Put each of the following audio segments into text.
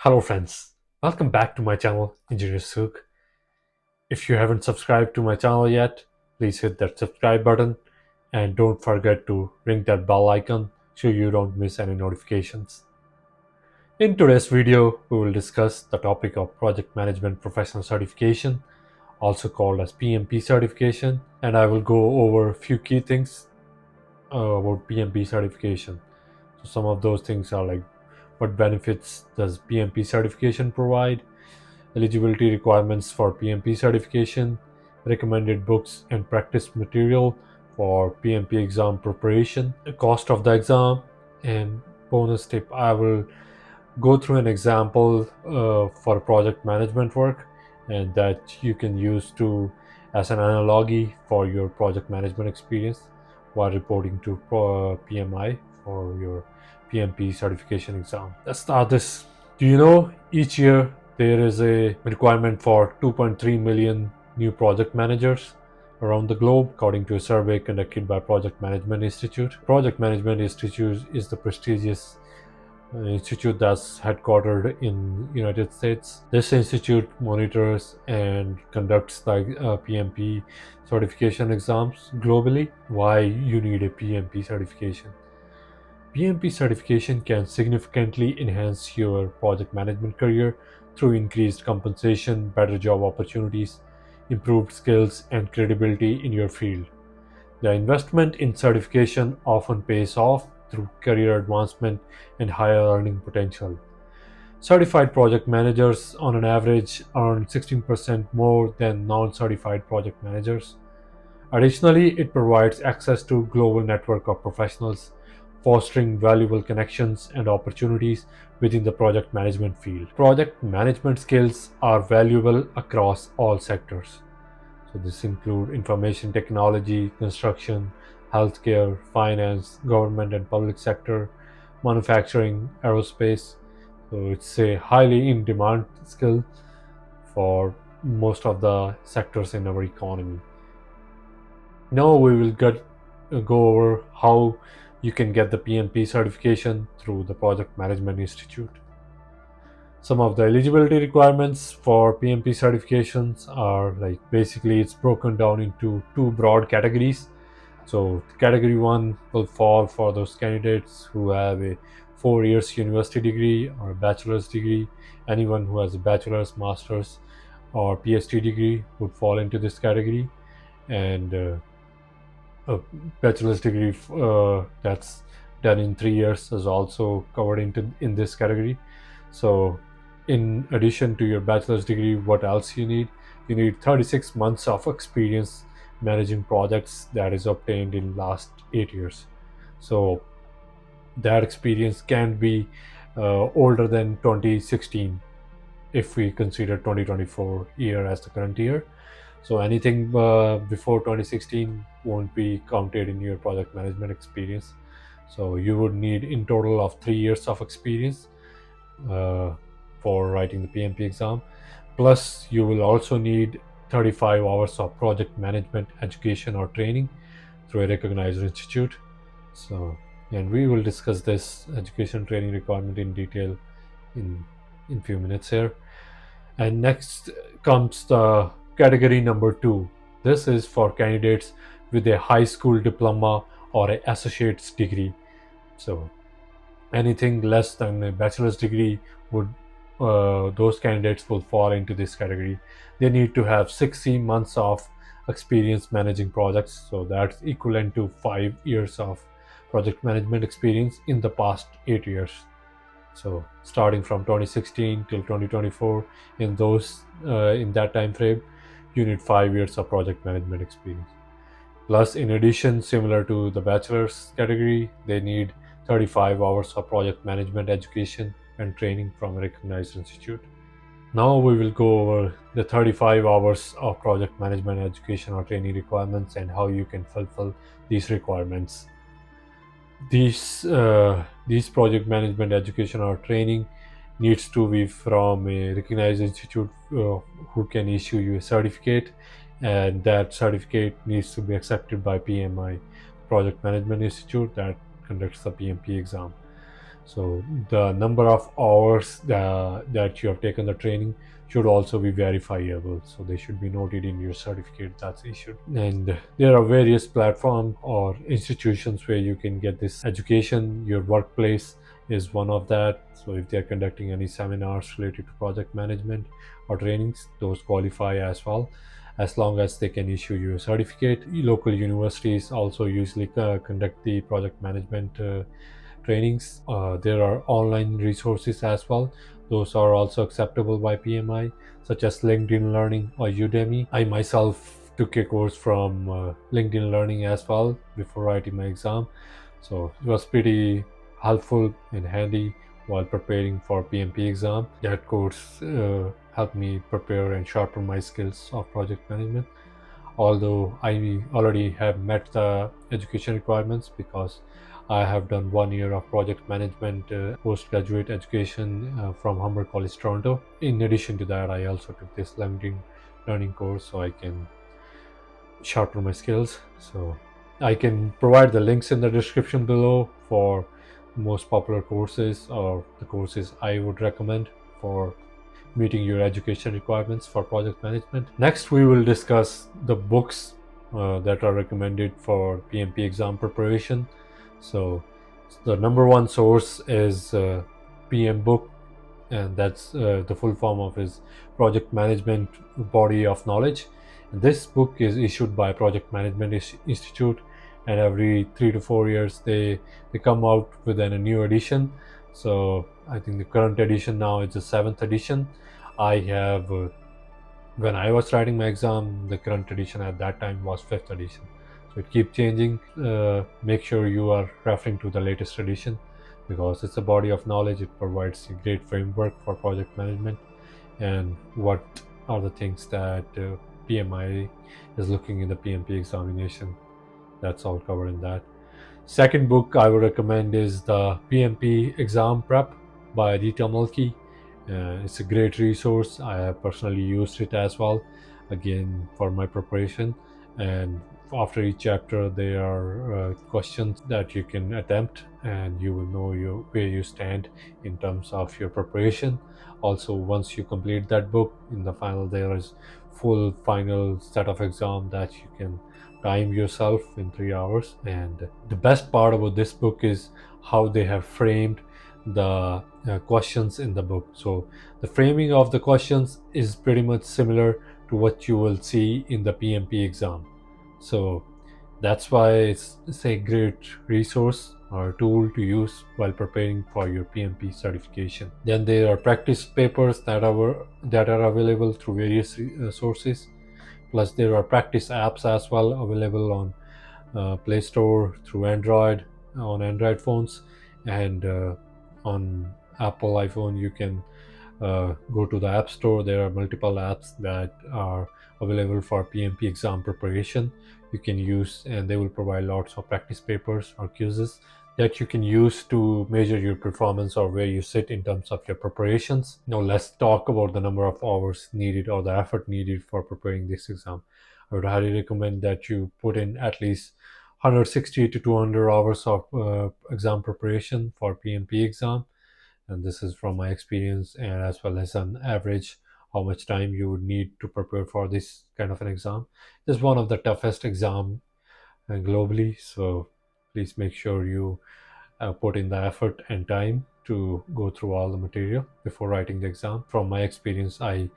Hello friends, welcome back to my channel Engineer Sook. If you haven't subscribed to my channel yet, please hit that subscribe button and don't forget to ring that bell icon so you don't miss any notifications. In today's video, we will discuss the topic of Project Management Professional Certification, also called as PMP certification, and I will go over a few key things about PMP certification. So some of those things are like what benefits does PMP certification provide, eligibility requirements for PMP certification, recommended books and practice material for PMP exam preparation, the cost of the exam, and bonus tip I will go through an example for project management work and that you can use to as an analogy for your project management experience while reporting to PMI for your PMP certification exam. Let's start this. Do you know each year there is a requirement for 2.3 million new project managers around the globe, according to a survey conducted by Project Management Institute. Project Management Institute is the prestigious institute that's headquartered in United States. This institute monitors and conducts the PMP certification exams globally. Why you need a PMP certification? PMP certification can significantly enhance your project management career through increased compensation, better job opportunities, improved skills, and credibility in your field. The investment in certification often pays off through career advancement and higher earning potential. Certified project managers, on an average, earn 16% more than non certified project managers. Additionally, it provides access to a global network of professionals, fostering valuable connections and opportunities within the project management field. Project management skills are valuable across all sectors. So this include information technology, construction, healthcare, finance, government and public sector, manufacturing, aerospace. So it's a highly in demand skill for most of the sectors in our economy. Now we will go over how you can get the PMP certification through the Project Management Institute. Some of the eligibility requirements for PMP certifications are like basically it's broken down into two broad categories. So category one will fall for those candidates who have a 4 years university degree or a bachelor's degree. Anyone who has a bachelor's, master's, or PhD degree would fall into this category. And a bachelor's degree that's done in 3 years is also covered in this category. So in addition to your bachelor's degree, what else you need? You need 36 months of experience managing projects that is obtained in last 8 years. So that experience can be older than 2016 if we consider 2024 year as the current year. So anything before 2016 won't be counted in your project management experience. So you would need in total of 3 years of experience uh, for writing the PMP exam. Plus, you will also need 35 hours of project management education or training through a recognized institute. So, and we will discuss this education training requirement in detail in few minutes here. And next comes the category number two. This is for candidates with a high school diploma or an associate's degree. So anything less than a bachelor's degree would those candidates will fall into this category. They need to have 60 months of experience managing projects, so that's equivalent to 5 years of project management experience in the past 8 years. So starting from 2016 till 2024, in that time frame, you need 5 years of project management experience. Plus, in addition, similar to the bachelor's category, they need 35 hours of project management education and training from a recognized institute. Now we will go over the 35 hours of project management education or training requirements and how you can fulfill these requirements. These project management education or training needs to be from a recognized institute who can issue you a certificate, and that certificate needs to be accepted by PMI, Project Management Institute, that conducts the PMP exam. So the number of hours that you have taken the training should also be verifiable. So they should be noted in your certificate that's issued. And there are various platforms or institutions where you can get this education. Your workplace is one of that. So if they're conducting any seminars related to project management or trainings, those qualify as well, as long as they can issue you a certificate. Local universities also usually conduct the project management trainings. There are online resources as well. Those are also acceptable by PMI, such as LinkedIn Learning or Udemy. I myself took a course from LinkedIn Learning as well before writing my exam. So it was pretty helpful and handy while preparing for PMP exam. That course helped me prepare and sharpen my skills of project management, although I already have met the education requirements because I have done 1 year of project management postgraduate education from Humber College, Toronto. In addition to that, I also took this LinkedIn learning course so I can sharpen my skills. So I can provide the links in the description below for most popular courses or the courses I would recommend for meeting your education requirements for project management. Next, we will discuss the books that are recommended for PMP exam preparation. So the number one source is PM book, and that's the full form of his project management body of knowledge. And this book is issued by Project Management Institute, and every 3 to 4 years they come out with a new edition. So I think the current edition now is the 7th edition. I have when I was writing my exam, the current edition at that time was 5th edition. So it keeps changing. Make sure you are referring to the latest edition because it's a body of knowledge. It provides a great framework for project management and what are the things that PMI is looking in the PMP examination. That's all covered in that. Second book I would recommend is the PMP Exam Prep by Rita Mulkey. It's a great resource. I have personally used it as well, again for my preparation. And after each chapter, there are questions that you can attempt, and you will know where you stand in terms of your preparation. Also, once you complete that book, in the final there is full final set of exam that you can time yourself in 3 hours. And the best part about this book is how they have framed the questions in the book. So the framing of the questions is pretty much similar to what you will see in the PMP exam. So that's why it's a great resource or tool to use while preparing for your PMP certification. Then there are practice papers that are available through various sources. Plus there are practice apps as well available on Play Store through Android on Android phones, and on Apple iPhone you can go to the App Store. There are multiple apps that are available for PMP exam preparation you can use, and they will provide lots of practice papers or quizzes that you can use to measure your performance or where you sit in terms of your preparations. Now let's talk about the number of hours needed or the effort needed for preparing this exam. I would highly recommend that you put in at least 160 to 200 hours of exam preparation for PMP exam, and this is from my experience and as well as an average how much time you would need to prepare for this kind of an exam. This is one of the toughest exam globally, so please make sure you put in the effort and time to go through all the material before writing the exam. From my experience, I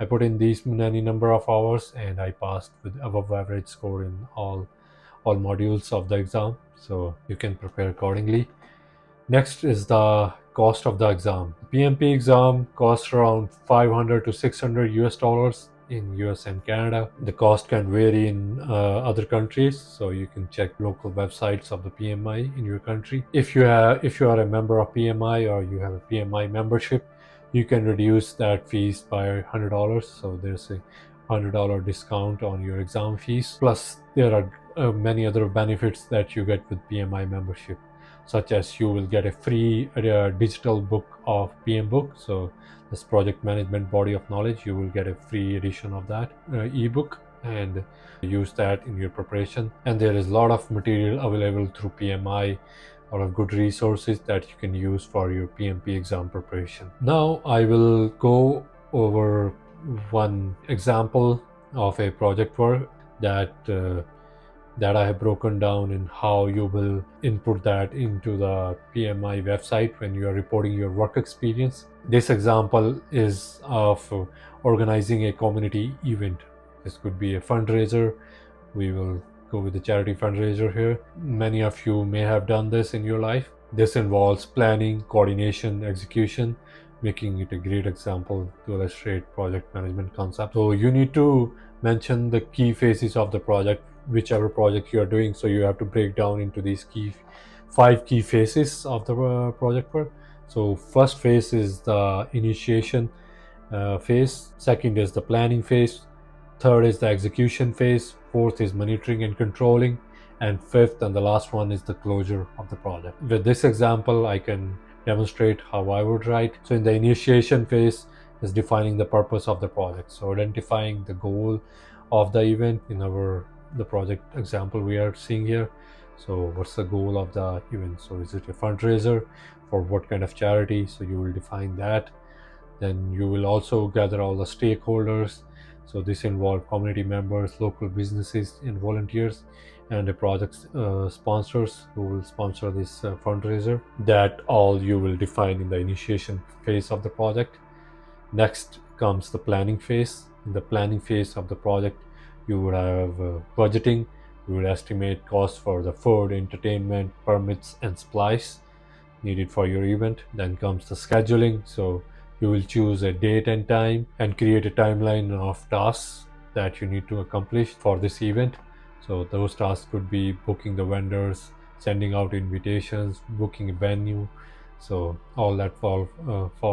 put in these many number of hours and I passed with above average score in all modules of the exam, so you can prepare accordingly. Next is the cost of the exam. PMP exam costs around 500 to 600 US dollars in US and Canada. The cost can vary in other countries, so you can check local websites of the PMI in your country. If you are a member of PMI or you have a PMI membership, you can reduce that fees by $100. So there's a $100 discount on your exam fees. Plus, there are many other benefits that you get with PMI membership, such as you will get a free digital book of PM book. So this project management body of knowledge, you will get a free edition of that ebook and use that in your preparation. And there is a lot of material available through PMI lot of good resources that you can use for your PMP exam preparation. Now I will go over one example of a project work that I have broken down in how you will input that into the PMI website when you are reporting your work experience. This example is of organizing a community event. This could be a fundraiser. We will go with the charity fundraiser here. Many of you may have done this in your life. This involves planning, coordination, execution, making it a great example to illustrate project management concept. So you need to mention the key phases of the project, whichever project you are doing. So you have to break down into these five key phases of the project work. So first phase is the initiation phase. Second is the planning phase. Third is the execution phase. Fourth is monitoring and controlling. And fifth and the last one is the closure of the project. With this example, I can demonstrate how I would write. So in the initiation phase is defining the purpose of the project. So identifying the goal of the event in the project example we are seeing here. So what's the goal of the event? So is it a fundraiser for what kind of charity? So you will define that. Then you will also gather all the stakeholders. So this involves community members, local businesses and volunteers, and the project sponsors who will sponsor this fundraiser. That all you will define in the initiation phase of the project. Next comes the planning phase. In the planning phase of the project, you would have budgeting. You would estimate costs for the food, entertainment, permits and supplies needed for your event. Then comes the scheduling. So you will choose a date and time and create a timeline of tasks that you need to accomplish for this event. So those tasks could be booking the vendors, sending out invitations, booking a venue. So all that fall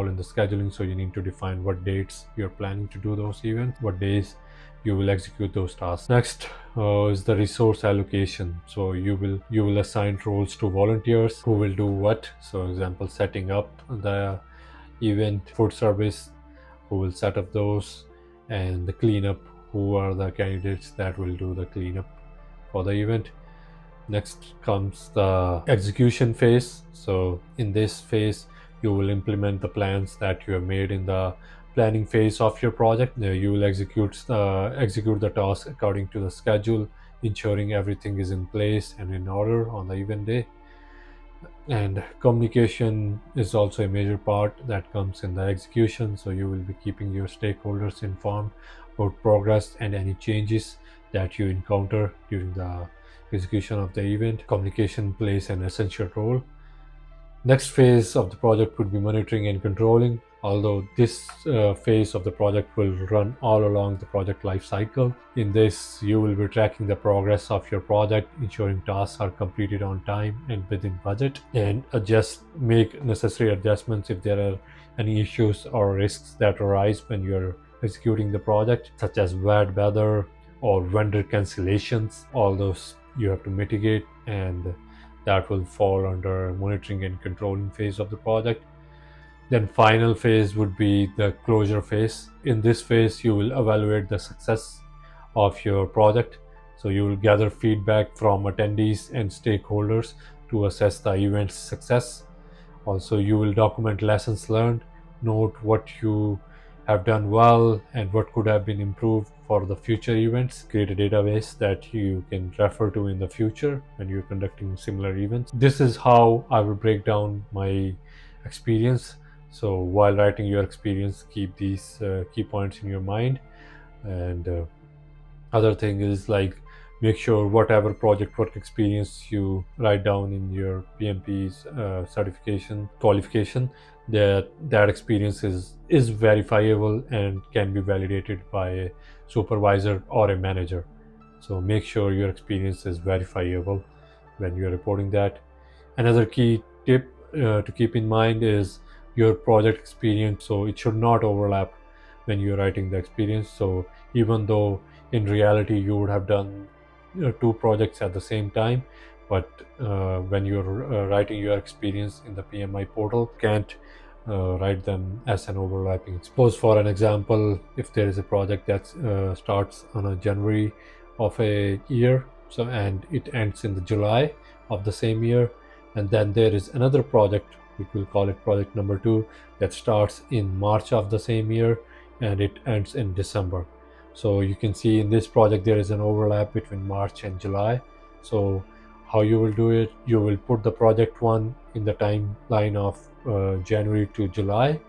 in the scheduling. So you need to define what dates you're planning to do those events, what days you will execute those tasks. Next is the resource allocation. So you will assign roles to volunteers who will do what. So example, setting up the event, food service, who will set up those, and the cleanup, who are the candidates that will do the cleanup for the event. Next comes the execution phase. So in this phase, you will implement the plans that you have made in the planning phase of your project. You will execute the task according to the schedule, ensuring everything is in place and in order on the event day. And communication is also a major part that comes in the execution. So you will be keeping your stakeholders informed about progress and any changes that you encounter during the execution of the event. Communication plays an essential role. Next phase of the project would be monitoring and controlling. Although this phase of the project will run all along the project life cycle. In this, you will be tracking the progress of your project, ensuring tasks are completed on time and within budget, and make necessary adjustments if there are any issues or risks that arise when you're executing the project, such as bad weather or vendor cancellations. All those you have to mitigate, and that will fall under monitoring and controlling phase of the project. Then final phase would be the closure phase. In this phase, you will evaluate the success of your project. So you will gather feedback from attendees and stakeholders to assess the event's success. Also, you will document lessons learned, note what you have done well and what could have been improved for the future events. Create a database that you can refer to in the future when you're conducting similar events. This is how I will break down my experience. So while writing your experience, keep these key points in your mind. And other thing is, like, make sure whatever project work experience you write down in your PMP's certification qualification, that experience is verifiable and can be validated by a supervisor or a manager. So make sure your experience is verifiable when you're reporting that. Another key tip to keep in mind is your project experience. So it should not overlap when you're writing the experience. So even though in reality you would have done two projects at the same time, but when you're writing your experience in the PMI portal, can't write them as an overlapping. Suppose, for an example, if there is a project that starts on a January of a year, so and it ends in the July of the same year, And then there is another project, we will call it project number 2, that starts in March of the same year and it ends in December. So you can see in this project there is an overlap between March and July. So how you will do it, you will put the project 1 in the timeline of January to July,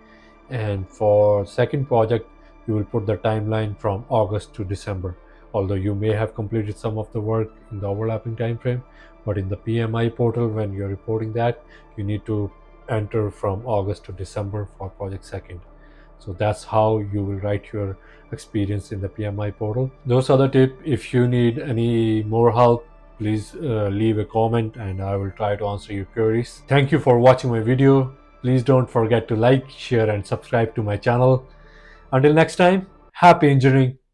and for second project you will put the timeline from August to December, although you may have completed some of the work in the overlapping time frame. But in the PMI portal, when you're reporting that, you need to enter from August to December for project second. So that's how you will write your experience in the PMI portal. Those are the tips. If you need any more help, please leave a comment and I will try to answer your queries. Thank you for watching my video. Please don't forget to like, share and subscribe to my channel. Until next time, happy engineering.